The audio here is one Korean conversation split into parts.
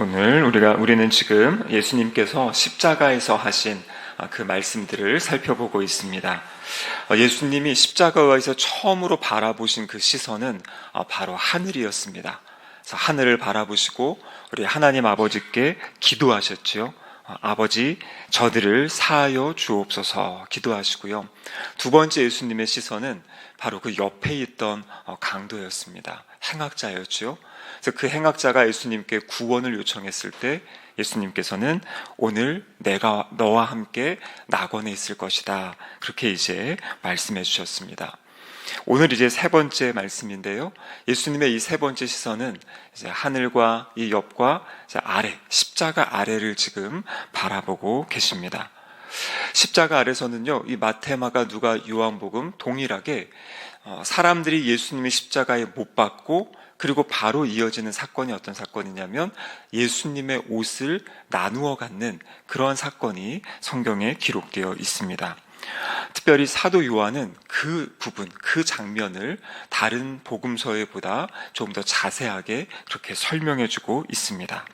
우리는 지금 예수님께서 십자가에서 하신 그 말씀들을 살펴보고 있습니다. 예수님이 십자가에서 처음으로 바라보신 그 시선은 바로 하늘이었습니다. 그래서 하늘을 바라보시고 우리 하나님 아버지께 기도하셨지요. 아버지, 저들을 사하여 주옵소서 기도하시고요. 두 번째 예수님의 시선은 바로 그 옆에 있던 강도였습니다. 행악자였죠. 그래서 그 행악자가 예수님께 구원을 요청했을 때 예수님께서는 오늘 내가 너와 함께 낙원에 있을 것이다, 그렇게 이제 말씀해 주셨습니다. 오늘 이제 세 번째 말씀인데요. 예수님의 이 세 번째 시선은 이제 하늘과 이 옆과 이제 아래, 십자가 아래를 지금 바라보고 계십니다. 십자가 아래서는요, 이 마태, 마가, 누가, 요한복음 동일하게 사람들이 예수님의 십자가에 못 박고 그리고 바로 이어지는 사건이 어떤 사건이냐면 예수님의 옷을 나누어 갖는 그런 사건이 성경에 기록되어 있습니다. 특별히 사도 요한은 그 부분, 그 장면을 다른 복음서에보다 좀 더 자세하게 그렇게 설명해주고 있습니다.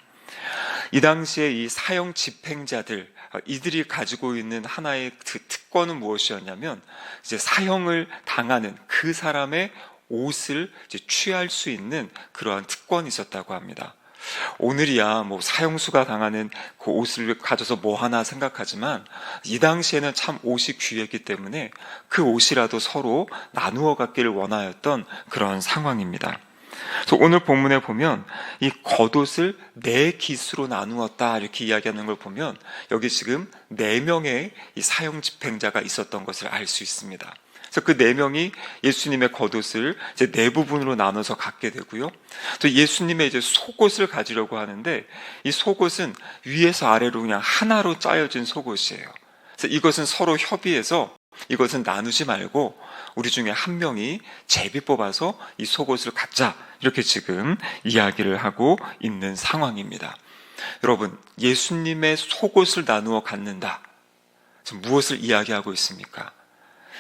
이 당시에 이 사형 집행자들, 이들이 가지고 있는 하나의 그 특권은 무엇이었냐면 이제 사형을 당하는 그 사람의 옷을 이제 취할 수 있는 그러한 특권이 있었다고 합니다. 오늘이야 뭐 사형수가 당하는 그 옷을 가져서 뭐 하나 생각하지만 이 당시에는 참 옷이 귀했기 때문에 그 옷이라도 서로 나누어 갖기를 원하였던 그런 상황입니다. 그래서 오늘 본문에 보면 이 겉옷을 네 깃으로 나누었다 이렇게 이야기하는 걸 보면 여기 지금 4명의 이 사형 집행자가 있었던 것을 알 수 있습니다. 그래서 그 4명이 예수님의 겉옷을 이제 4부분으로 나눠서 갖게 되고요. 또 예수님의 이제 속옷을 가지려고 하는데 이 속옷은 위에서 아래로 그냥 하나로 짜여진 속옷이에요. 그래서 이것은 서로 협의해서 이것은 나누지 말고 우리 중에 한 명이 제비 뽑아서 이 속옷을 갖자, 이렇게 지금 이야기를 하고 있는 상황입니다. 여러분, 예수님의 속옷을 나누어 갖는다. 지금 무엇을 이야기하고 있습니까?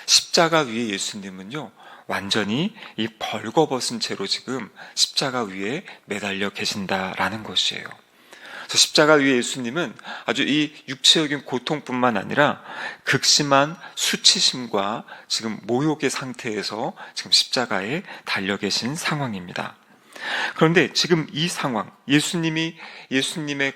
십자가 위에 예수님은요, 완전히 이 벌거벗은 채로 지금 십자가 위에 매달려 계신다라는 것이에요. 그래서 십자가 위에 예수님은 아주 이 육체적인 고통뿐만 아니라 극심한 수치심과 지금 모욕의 상태에서 지금 십자가에 달려 계신 상황입니다. 그런데 지금 이 상황, 예수님의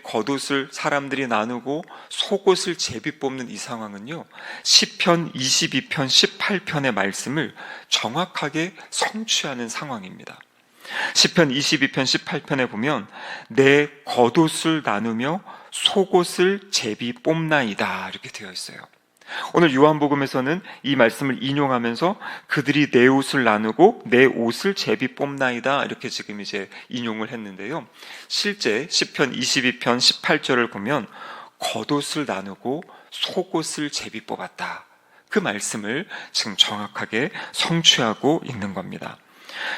겉옷을 사람들이 나누고 속옷을 제비 뽑는 이 상황은요, 시편 22편 18편의 말씀을 정확하게 성취하는 상황입니다. 시편 22편 18편에 보면 내 겉옷을 나누며 속옷을 제비 뽑나이다, 이렇게 되어 있어요. 오늘 요한복음에서는 이 말씀을 인용하면서 그들이 내 옷을 나누고 내 옷을 제비 뽑나이다, 이렇게 지금 이제 인용을 했는데요. 실제 시편 22편 18절을 보면 겉옷을 나누고 속옷을 제비 뽑았다, 그 말씀을 지금 정확하게 성취하고 있는 겁니다.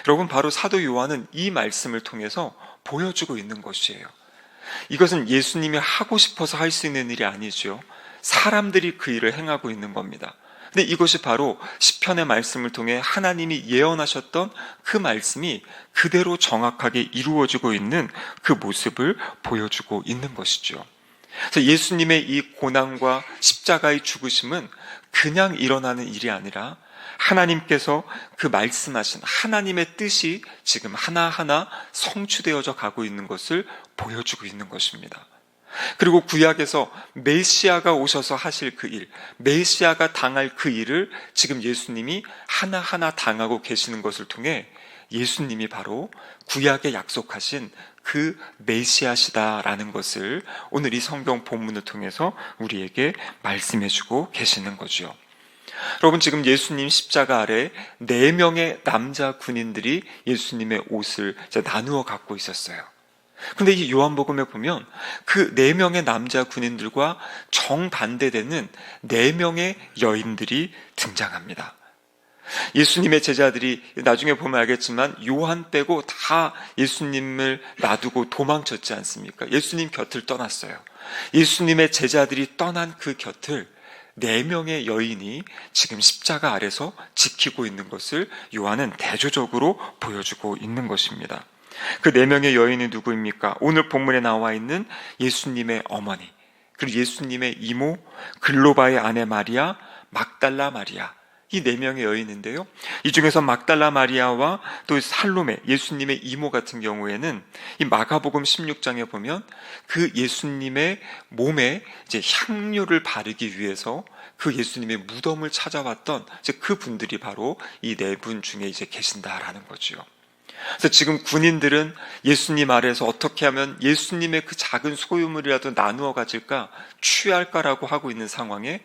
여러분, 바로 사도 요한은 이 말씀을 통해서 보여주고 있는 것이에요. 이것은 예수님이 하고 싶어서 할 수 있는 일이 아니죠. 사람들이 그 일을 행하고 있는 겁니다. 근데 이것이 바로 시편의 말씀을 통해 하나님이 예언하셨던 그 말씀이 그대로 정확하게 이루어지고 있는 그 모습을 보여주고 있는 것이죠. 그래서 예수님의 이 고난과 십자가의 죽으심은 그냥 일어나는 일이 아니라 하나님께서 그 말씀하신 하나님의 뜻이 지금 하나하나 성취되어져 가고 있는 것을 보여주고 있는 것입니다. 그리고 구약에서 메시아가 오셔서 하실 그 일, 메시아가 당할 그 일을 지금 예수님이 하나하나 당하고 계시는 것을 통해 예수님이 바로 구약에 약속하신 그 메시아시다라는 것을 오늘 이 성경 본문을 통해서 우리에게 말씀해주고 계시는 거죠. 여러분, 지금 예수님 십자가 아래 4명의 남자 군인들이 예수님의 옷을 나누어 갖고 있었어요. 근데 이 요한복음에 보면 그 4명의 남자 군인들과 정반대되는 4명의 여인들이 등장합니다. 예수님의 제자들이 나중에 보면 알겠지만 요한 빼고 다 예수님을 놔두고 도망쳤지 않습니까? 예수님 곁을 떠났어요. 예수님의 제자들이 떠난 그 곁을 4명의 여인이 지금 십자가 아래서 지키고 있는 것을 요한은 대조적으로 보여주고 있는 것입니다. 그 네 명의 여인이 누구입니까? 오늘 본문에 나와 있는 예수님의 어머니, 그리고 예수님의 이모, 글로바의 아내 마리아, 막달라 마리아, 이 네 명의 여인인데요. 이 중에서 막달라 마리아와 또 살로메, 예수님의 이모 같은 경우에는 이 마가복음 16장에 보면 그 예수님의 몸에 이제 향료를 바르기 위해서 그 예수님의 무덤을 찾아왔던 이제 그 분들이 바로 이 네 분 중에 이제 계신다라는 거죠. 그래서 지금 군인들은 예수님 아래에서 어떻게 하면 예수님의 그 작은 소유물이라도 나누어 가질까, 취할까라고 하고 있는 상황에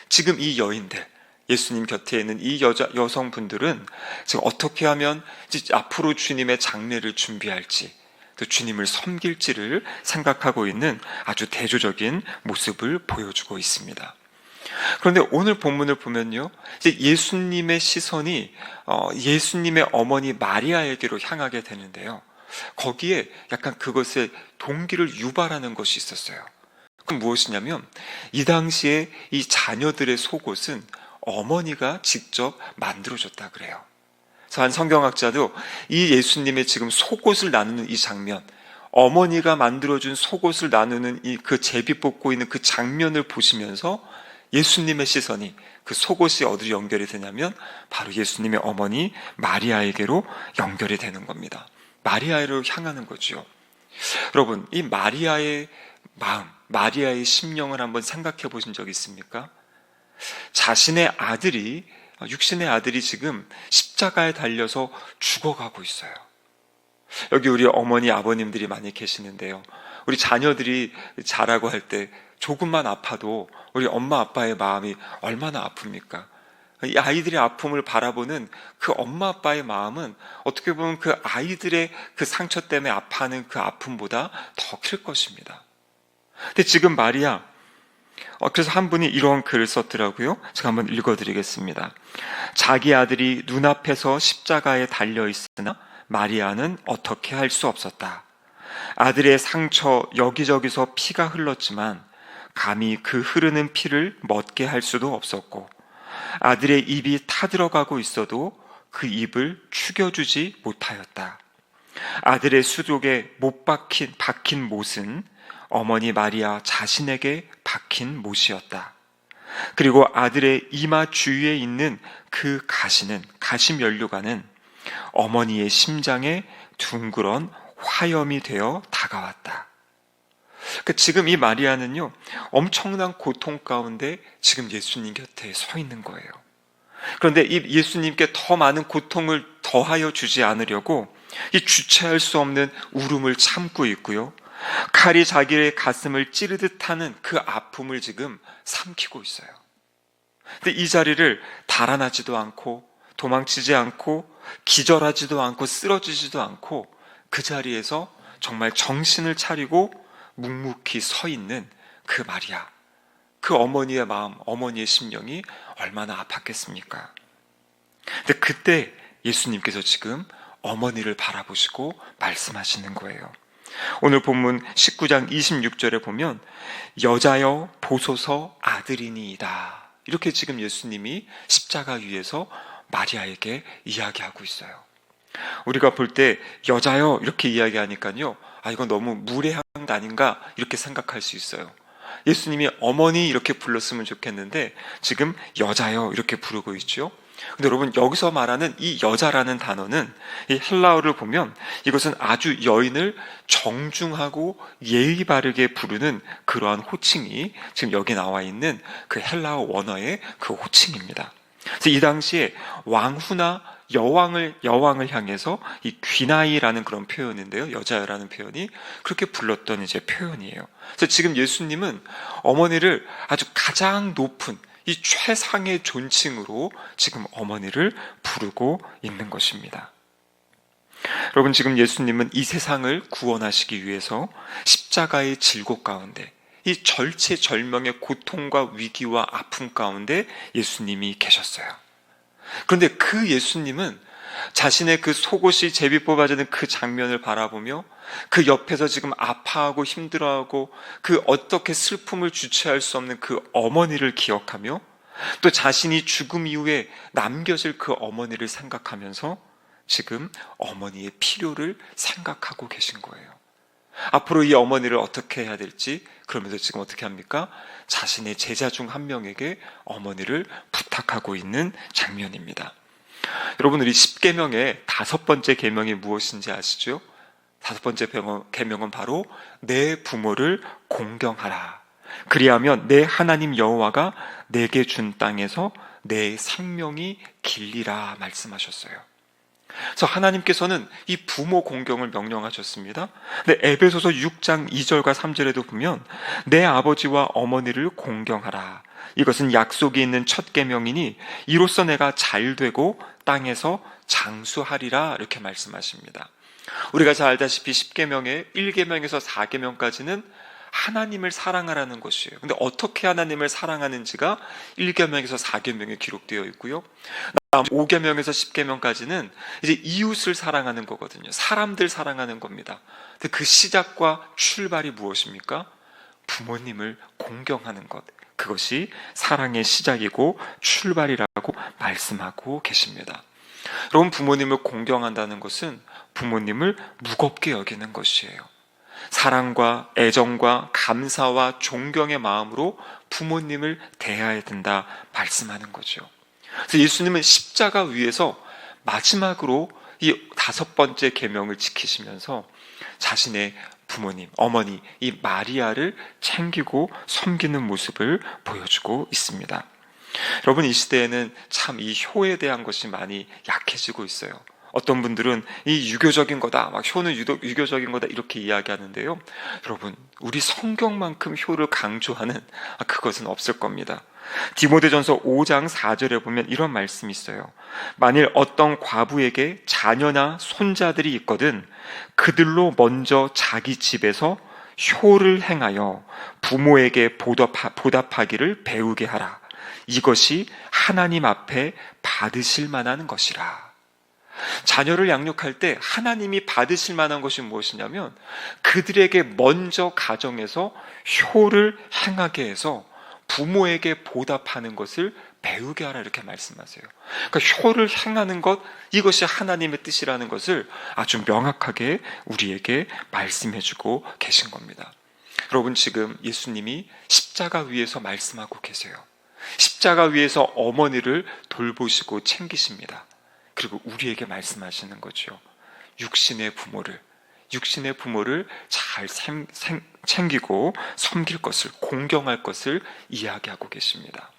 지금 이 여인들, 예수님 곁에 있는 이 여성분들은 지금 어떻게 하면 앞으로 주님의 장례를 준비할지, 또 주님을 섬길지를 생각하고 있는 아주 대조적인 모습을 보여주고 있습니다. 그런데 오늘 본문을 보면요, 이제 예수님의 시선이 예수님의 어머니 마리아에게로 향하게 되는데요. 거기에 약간 그것의 동기를 유발하는 것이 있었어요. 그럼 무엇이냐면 이 당시에 이 자녀들의 속옷은 어머니가 직접 만들어줬다 그래요. 그래서 한 성경학자도 이 예수님의 지금 속옷을 나누는 이 장면, 어머니가 만들어준 속옷을 나누는 이 그 제비 뽑고 있는 그 장면을 보시면서 예수님의 시선이 그 속옷이 어디로 연결이 되냐면 바로 예수님의 어머니 마리아에게로 연결이 되는 겁니다. 마리아로 향하는 거죠. 여러분, 이 마리아의 마음, 마리아의 심령을 한번 생각해 보신 적 있습니까? 자신의 아들이, 육신의 아들이 지금 십자가에 달려서 죽어가고 있어요. 여기 우리 어머니, 아버님들이 많이 계시는데요. 우리 자녀들이 자라고 할 때 조금만 아파도 우리 엄마 아빠의 마음이 얼마나 아픕니까? 이 아이들의 아픔을 바라보는 그 엄마 아빠의 마음은 어떻게 보면 그 아이들의 그 상처 때문에 아파하는 그 아픔보다 더 클 것입니다. 근데 지금 마리아, 그래서 한 분이 이런 글을 썼더라고요. 제가 한번 읽어드리겠습니다. 자기 아들이 눈앞에서 십자가에 달려있으나 마리아는 어떻게 할 수 없었다. 아들의 상처 여기저기서 피가 흘렀지만 감히 그 흐르는 피를 멎게 할 수도 없었고, 아들의 입이 타들어가고 있어도 그 입을 죽여주지 못하였다. 아들의 수족에 못 박힌 못은 어머니 마리아 자신에게 박힌 못이었다. 그리고 아들의 이마 주위에 있는 그 가시면류관은 어머니의 심장에 둥그런 화염이 되어 다가왔다. 그러니까 지금 이 마리아는요, 엄청난 고통 가운데 지금 예수님 곁에 서 있는 거예요. 그런데 이 예수님께 더 많은 고통을 더하여 주지 않으려고 이 주체할 수 없는 울음을 참고 있고요, 칼이 자기의 가슴을 찌르듯 하는 그 아픔을 지금 삼키고 있어요. 근데 이 자리를 달아나지도 않고 도망치지 않고 기절하지도 않고 쓰러지지도 않고 그 자리에서 정말 정신을 차리고 묵묵히 서 있는 그 마리아, 그 어머니의 마음, 어머니의 심령이 얼마나 아팠겠습니까? 근데 그때 예수님께서 지금 어머니를 바라보시고 말씀하시는 거예요. 오늘 본문 19장 26절에 보면 여자여 보소서 아들이니이다, 이렇게 지금 예수님이 십자가 위에서 마리아에게 이야기하고 있어요. 우리가 볼 때 여자여 이렇게 이야기하니까요, 이건 너무 무례한 것 아닌가 이렇게 생각할 수 있어요. 예수님이 어머니 이렇게 불렀으면 좋겠는데 지금 여자여 이렇게 부르고 있죠. 근데 여러분, 여기서 말하는 이 여자라는 단어는 이 헬라어를 보면 이것은 아주 여인을 정중하고 예의 바르게 부르는 그러한 호칭이 지금 여기 나와 있는 그 헬라어 원어의 그 호칭입니다. 그래서 이 당시에 왕후나 여왕을 향해서 이 귀나이라는 그런 표현인데요, 여자라는 표현이 그렇게 불렀던 이제 표현이에요. 그래서 지금 예수님은 어머니를 아주 가장 높은 이 최상의 존칭으로 지금 어머니를 부르고 있는 것입니다. 여러분, 지금 예수님은 이 세상을 구원하시기 위해서 십자가의 질고 가운데, 이 절체절명의 고통과 위기와 아픔 가운데 예수님이 계셨어요. 그런데 그 예수님은 자신의 그 속옷이 제비 뽑아지는 그 장면을 바라보며 그 옆에서 지금 아파하고 힘들어하고 그 어떻게 슬픔을 주체할 수 없는 그 어머니를 기억하며 또 자신이 죽음 이후에 남겨질 그 어머니를 생각하면서 지금 어머니의 필요를 생각하고 계신 거예요. 앞으로 이 어머니를 어떻게 해야 될지, 그러면서 지금 어떻게 합니까? 자신의 제자 중 한 명에게 어머니를 부탁하고 있는 장면입니다. 여러분, 우리 10계명의 다섯 번째 계명이 무엇인지 아시죠? 다섯 번째 계명은 바로 내 부모를 공경하라. 그리하면 내 하나님 여호와가 내게 준 땅에서 내 생명이 길리라 말씀하셨어요. 그래서 하나님께서는 이 부모 공경을 명령하셨습니다. 근데 에베소서 6장 2절과 3절에도 보면 내 아버지와 어머니를 공경하라. 이것은 약속이 있는 첫 계명이니 이로써 내가 잘되고 땅에서 장수하리라 이렇게 말씀하십니다. 우리가 잘 알다시피 10계명의 1계명에서 4계명까지는 하나님을 사랑하라는 것이에요. 근데 어떻게 하나님을 사랑하는지가 1계명에서 4계명에 기록되어 있고요. 5계명에서 10계명까지는 이제 이웃을 사랑하는 거거든요. 사람들 사랑하는 겁니다. 근데 그 시작과 출발이 무엇입니까? 부모님을 공경하는 것. 그것이 사랑의 시작이고 출발이라고 말씀하고 계십니다. 여러분, 부모님을 공경한다는 것은 부모님을 무겁게 여기는 것이에요. 사랑과 애정과 감사와 존경의 마음으로 부모님을 대해야 된다 말씀하는 거죠. 그래서 예수님은 십자가 위에서 마지막으로 이 다섯 번째 계명을 지키시면서 자신의 부모님, 어머니, 이 마리아를 챙기고 섬기는 모습을 보여주고 있습니다. 여러분, 이 시대에는 참 이 효에 대한 것이 많이 약해지고 있어요. 어떤 분들은 이 유교적인 거다, 막 효는 유교적인 거다 이렇게 이야기하는데요. 여러분, 우리 성경만큼 효를 강조하는 그것은 없을 겁니다. 디모데전서 5장 4절에 보면 이런 말씀이 있어요. 만일 어떤 과부에게 자녀나 손자들이 있거든 그들로 먼저 자기 집에서 효를 행하여 부모에게 보답하기를 배우게 하라. 이것이 하나님 앞에 받으실 만한 것이라. 자녀를 양육할 때 하나님이 받으실 만한 것이 무엇이냐면 그들에게 먼저 가정에서 효를 행하게 해서 부모에게 보답하는 것을 배우게 하라 이렇게 말씀하세요. 그러니까 효를 행하는 것, 이것이 하나님의 뜻이라는 것을 아주 명확하게 우리에게 말씀해주고 계신 겁니다. 여러분, 지금 예수님이 십자가 위에서 말씀하고 계세요. 십자가 위에서 어머니를 돌보시고 챙기십니다. 그리고 우리에게 말씀하시는 거죠. 육신의 부모를 잘 챙기고 섬길 것을, 공경할 것을 이야기하고 계십니다.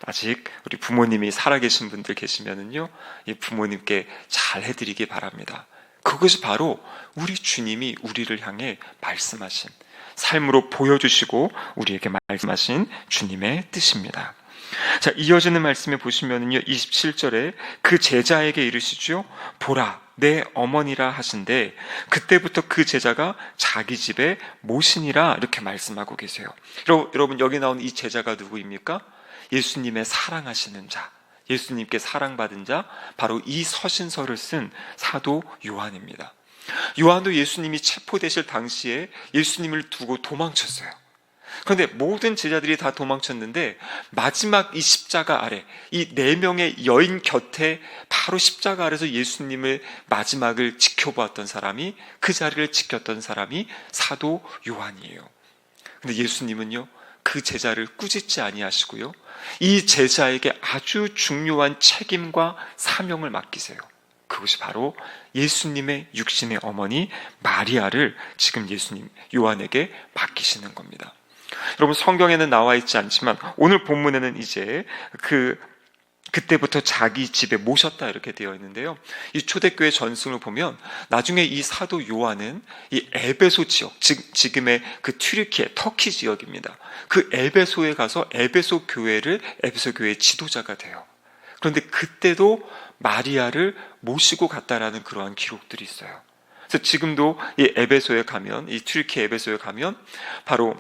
아직 우리 부모님이 살아계신 분들 계시면은요, 이 부모님께 잘 해드리기 바랍니다. 그것이 바로 우리 주님이 우리를 향해 말씀하신, 삶으로 보여주시고 우리에게 말씀하신 주님의 뜻입니다. 자, 이어지는 말씀에 보시면은요, 27절에 그 제자에게 이르시죠. 보라, 내 어머니라 하신데 그때부터 그 제자가 자기 집에 모시니라 이렇게 말씀하고 계세요. 여러분, 여기 나온 이 제자가 누구입니까? 예수님의 사랑하시는 자, 예수님께 사랑받은 자, 바로 이 서신서를 쓴 사도 요한입니다. 요한도 예수님이 체포되실 당시에 예수님을 두고 도망쳤어요. 그런데 모든 제자들이 다 도망쳤는데 마지막 이 십자가 아래, 이 4명의 여인 곁에 바로 십자가 아래서 예수님을 마지막을 지켜보았던 사람이, 그 자리를 지켰던 사람이 사도 요한이에요. 근데 예수님은요, 그 제자를 꾸짖지 아니하시고요, 이 제자에게 아주 중요한 책임과 사명을 맡기세요. 그것이 바로 예수님의 육신의 어머니 마리아를 지금 예수님 요한에게 맡기시는 겁니다. 여러분, 성경에는 나와 있지 않지만 오늘 본문에는 이제 그때부터 자기 집에 모셨다 이렇게 되어 있는데요. 이 초대교회 전승을 보면 나중에 이 사도 요한은 이 에베소 지역, 지금의 그 튀르키예, 터키 지역입니다. 그 에베소에 가서 에베소 교회의 지도자가 돼요. 그런데 그때도 마리아를 모시고 갔다라는 그러한 기록들이 있어요. 그래서 지금도 이 에베소에 가면, 이 튀르키예 에베소에 가면 바로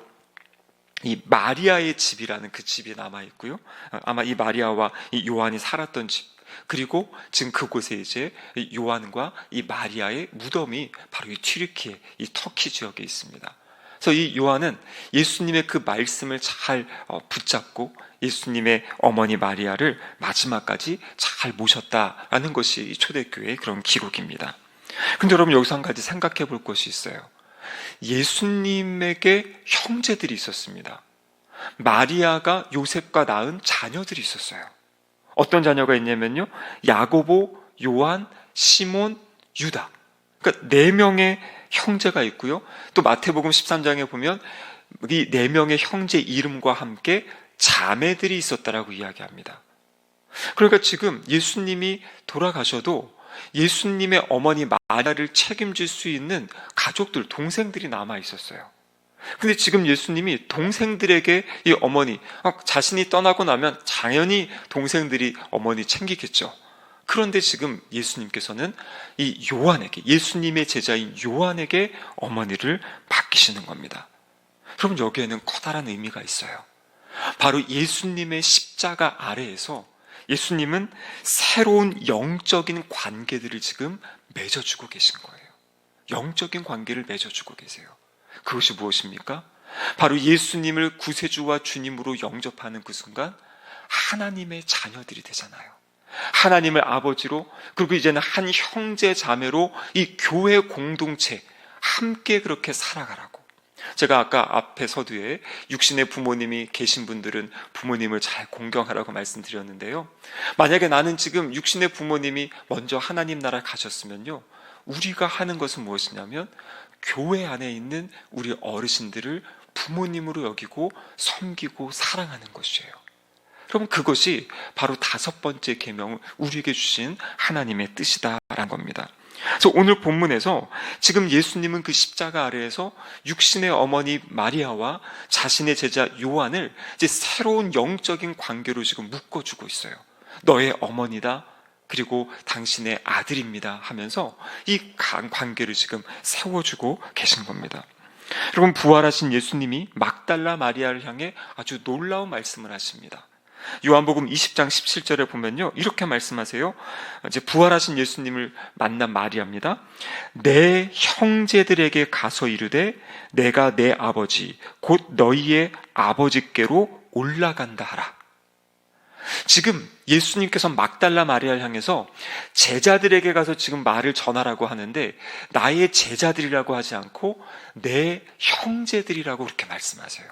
이 마리아의 집이라는 그 집이 남아 있고요. 아마 이 마리아와 이 요한이 살았던 집, 그리고 지금 그곳에 이제 요한과 이 마리아의 무덤이 바로 이 튀르키예, 이 터키 지역에 있습니다. 그래서 이 요한은 예수님의 그 말씀을 잘 붙잡고 예수님의 어머니 마리아를 마지막까지 잘 모셨다라는 것이 이 초대교회의 그런 기록입니다. 근데 여러분, 여기서 한 가지 생각해 볼 것이 있어요. 예수님에게 형제들이 있었습니다. 마리아가 요셉과 낳은 자녀들이 있었어요. 어떤 자녀가 있냐면요, 야고보, 요한, 시몬, 유다. 그러니까 4명의 형제가 있고요. 또 마태복음 13장에 보면 이 4명의 형제 이름과 함께 자매들이 있었다라고 이야기합니다. 그러니까 지금 예수님이 돌아가셔도 예수님의 어머니 마리아를 책임질 수 있는 가족들, 동생들이 남아 있었어요. 근데 지금 예수님이 동생들에게 이 어머니, 자신이 떠나고 나면 당연히 동생들이 어머니 챙기겠죠. 그런데 지금 예수님께서는 이 요한에게, 예수님의 제자인 요한에게 어머니를 맡기시는 겁니다. 그럼 여기에는 커다란 의미가 있어요. 바로 예수님의 십자가 아래에서 예수님은 새로운 영적인 관계들을 지금 맺어주고 계신 거예요. 영적인 관계를 맺어주고 계세요. 그것이 무엇입니까? 바로 예수님을 구세주와 주님으로 영접하는 그 순간 하나님의 자녀들이 되잖아요. 하나님을 아버지로, 그리고 이제는 한 형제 자매로 이 교회 공동체 함께 그렇게 살아가라고. 제가 아까 앞에 서두에 육신의 부모님이 계신 분들은 부모님을 잘 공경하라고 말씀드렸는데요. 만약에 나는 지금 육신의 부모님이 먼저 하나님 나라 가셨으면요, 우리가 하는 것은 무엇이냐면 교회 안에 있는 우리 어르신들을 부모님으로 여기고 섬기고 사랑하는 것이에요. 그럼 그것이 바로 5번째 계명을 우리에게 주신 하나님의 뜻이다라는 겁니다. 그래서 오늘 본문에서 지금 예수님은 그 십자가 아래에서 육신의 어머니 마리아와 자신의 제자 요한을 이제 새로운 영적인 관계로 지금 묶어주고 있어요. 너의 어머니다, 그리고 당신의 아들입니다 하면서 이 관계를 지금 세워주고 계신 겁니다. 여러분, 부활하신 예수님이 막달라 마리아를 향해 아주 놀라운 말씀을 하십니다. 요한복음 20장 17절에 보면요, 이렇게 말씀하세요. 이제 부활하신 예수님을 만난 마리아입니다. 내 형제들에게 가서 이르되 내가 내 아버지 곧 너희의 아버지께로 올라간다 하라. 지금 예수님께서 막달라 마리아를 향해서 제자들에게 가서 지금 말을 전하라고 하는데 나의 제자들이라고 하지 않고 내 형제들이라고 그렇게 말씀하세요.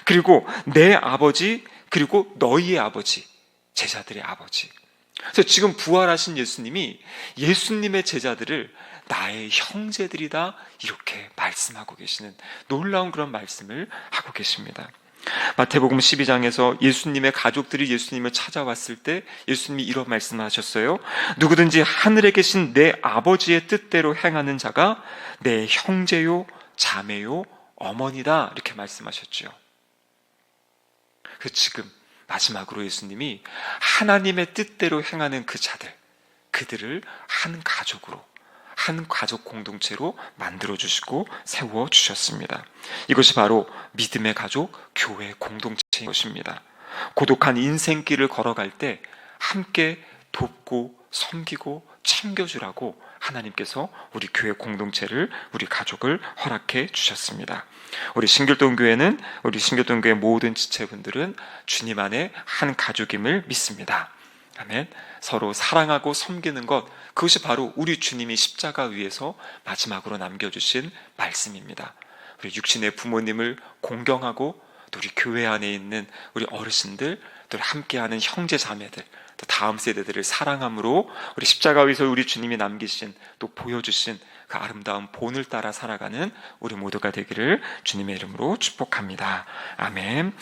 그리고 내 아버지, 그리고 너희의 아버지, 제자들의 아버지. 그래서 지금 부활하신 예수님이 예수님의 제자들을 나의 형제들이다 이렇게 말씀하고 계시는 놀라운 그런 말씀을 하고 계십니다. 마태복음 12장에서 예수님의 가족들이 예수님을 찾아왔을 때 예수님이 이런 말씀을 하셨어요. 누구든지 하늘에 계신 내 아버지의 뜻대로 행하는 자가 내 형제요, 자매요, 어머니다 이렇게 말씀하셨죠. 그 지금 마지막으로 예수님이 하나님의 뜻대로 행하는 그 자들, 그들을 한 가족으로, 한 가족 공동체로 만들어주시고 세워주셨습니다. 이것이 바로 믿음의 가족, 교회 공동체인 것입니다. 고독한 인생길을 걸어갈 때 함께 돕고 섬기고 챙겨주라고 하나님께서 우리 교회 공동체를, 우리 가족을 허락해 주셨습니다. 우리 신길동 교회는, 우리 신길동 교회 모든 지체분들은 주님 안에 한 가족임을 믿습니다. 아멘. 서로 사랑하고 섬기는 것, 그것이 바로 우리 주님이 십자가 위에서 마지막으로 남겨주신 말씀입니다. 우리 육신의 부모님을 공경하고 또 우리 교회 안에 있는 우리 어르신들, 또 함께하는 형제 자매들, 또 다음 세대들을 사랑함으로 우리 십자가 위에서 우리 주님이 남기신, 또 보여주신 그 아름다운 본을 따라 살아가는 우리 모두가 되기를 주님의 이름으로 축복합니다. 아멘.